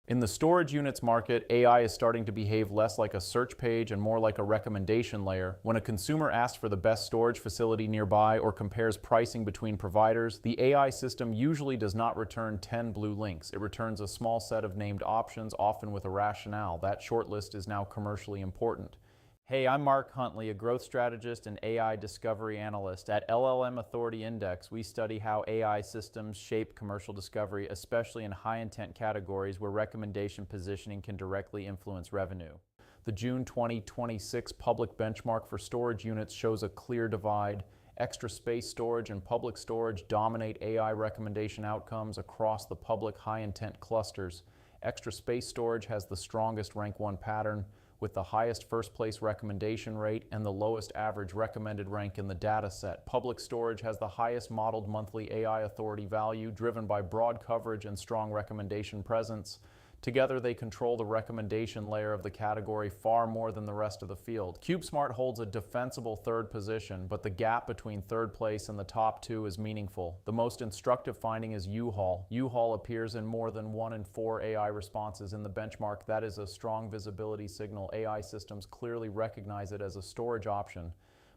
In the storage units market, AI is starting to behave less like a search page and more like a recommendation layer. When a consumer asks for the best storage facility nearby or compares pricing between providers, the AI system usually does not return 10 blue links. It returns a small set of named options, often with a rationale. That shortlist is now commercially important. Hey, I'm Mark Huntley, a growth strategist and AI discovery analyst. At LLM Authority Index, we study how AI systems shape commercial discovery, especially in high-intent categories where recommendation positioning can directly influence revenue. The June 2026 public benchmark for storage units shows a clear divide. Extra space storage and public storage dominate AI recommendation outcomes across the public high-intent clusters. Extra space storage has the strongest rank 1 pattern, with the highest first-place recommendation rate and the lowest average recommended rank in the data set. Public storage has the highest modeled monthly AI authority value, driven by broad coverage and strong recommendation presence. Together, they control the recommendation layer of the category far more than the rest of the field. CubeSmart holds a defensible third position, but the gap between third place and the top two is meaningful. The most instructive finding is 𝐒𝐿. 𝐒𝐿 appears in more than 1 in 4 AI responses in the benchmark. That is a strong visibility signal. AI systems clearly recognize it as a storage option,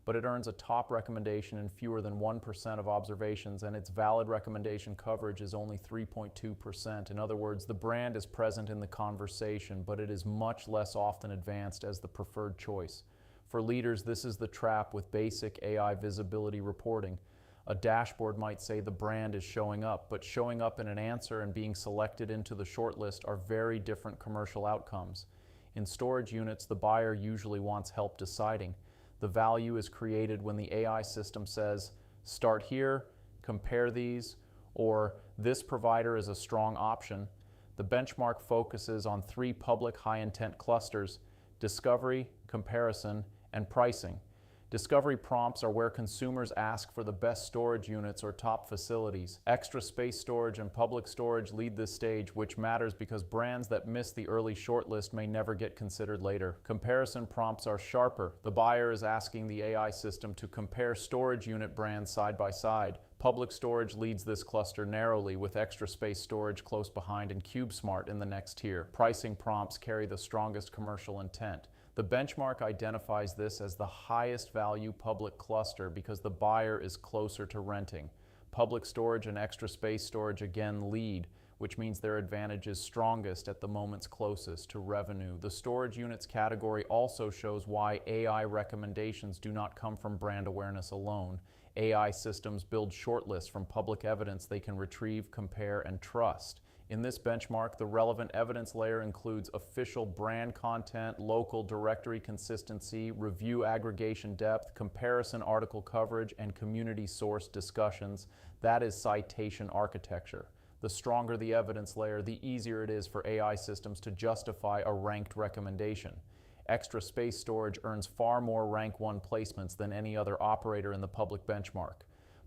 but it earns a top recommendation in fewer than 1% of observations, and its valid recommendation coverage is only 3.2%. In other words, the brand is present in the conversation, but it is much less often advanced as the preferred choice. For leaders, this is the trap with basic AI visibility reporting. A dashboard might say the brand is showing up, but showing up in an answer and being selected into the shortlist are very different commercial outcomes. In storage units, the buyer usually wants help deciding. The value is created when the AI system says, start here, compare these, or this provider is a strong option. The benchmark focuses on 3 public high-intent clusters: discovery, comparison, and pricing. Discovery prompts are where consumers ask for the best storage units or top facilities. Extra space storage and public storage lead this stage, which matters because brands that miss the early shortlist may never get considered later. Comparison prompts are sharper. The buyer is asking the AI system to compare storage unit brands side by side. Public storage leads this cluster narrowly, with extra space storage close behind and CubeSmart in the next tier. Pricing prompts carry the strongest commercial intent. The benchmark identifies this as the highest value public cluster because the buyer is closer to renting. Public storage and extra space storage again lead, which means their advantage is strongest at the moments closest to revenue. The storage units category also shows why AI recommendations do not come from brand awareness alone. AI systems build shortlists from public evidence they can retrieve, compare, and trust. In this benchmark, the relevant evidence layer includes official brand content, local directory consistency, review aggregation depth, comparison article coverage, and community source discussions. That is citation architecture. The stronger the evidence layer, the easier it is for AI systems to justify a ranked recommendation. Extra space storage earns far more rank 1 placements than any other operator in the public benchmark.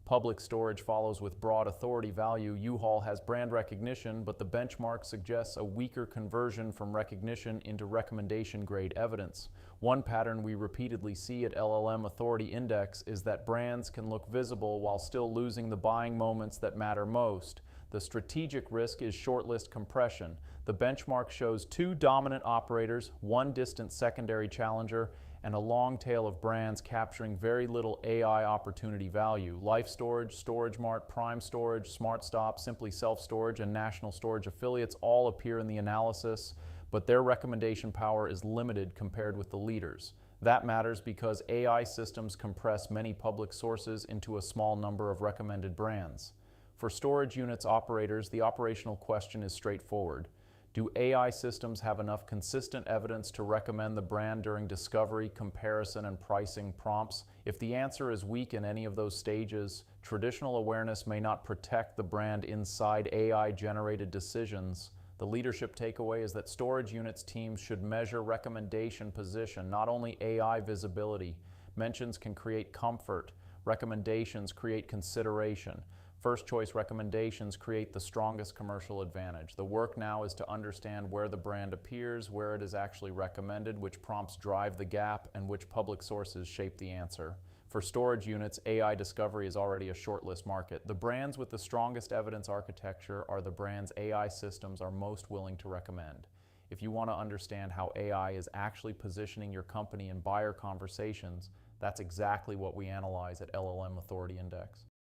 Public storage follows with broad authority value. 𝐒𝐿 has brand recognition, but the benchmark suggests a weaker conversion from recognition into recommendation grade evidence. One pattern we repeatedly see at LLM Authority Index is that brands can look visible while still losing the buying moments that matter most. The strategic risk is shortlist compression. The benchmark shows 2 dominant operators, 1 distant secondary challenger, and a long tail of brands capturing very little AI opportunity value. Life Storage, StorageMart, Prime Storage, SmartStop, Simply Self Storage, and National Storage affiliates all appear in the analysis, but their recommendation power is limited compared with the leaders. That matters because AI systems compress many public sources into a small number of recommended brands. For storage units operators, the operational question is straightforward. Do AI systems have enough consistent evidence to recommend the brand during discovery, comparison, and pricing prompts? If the answer is weak in any of those stages, traditional awareness may not protect the brand inside AI-generated decisions. The leadership takeaway is that storage units teams should measure recommendation position, not only AI visibility. Mentions can create comfort. Recommendations create consideration. First choice recommendations create the strongest commercial advantage. The work now is to understand where the brand appears, where it is actually recommended, which prompts drive the gap, and which public sources shape the answer. For storage units, AI discovery is already a shortlist market. The brands with the strongest evidence architecture are the brands AI systems are most willing to recommend. If you want to understand how AI is actually positioning your company in buyer conversations, that's exactly what we analyze at LLM Authority Index.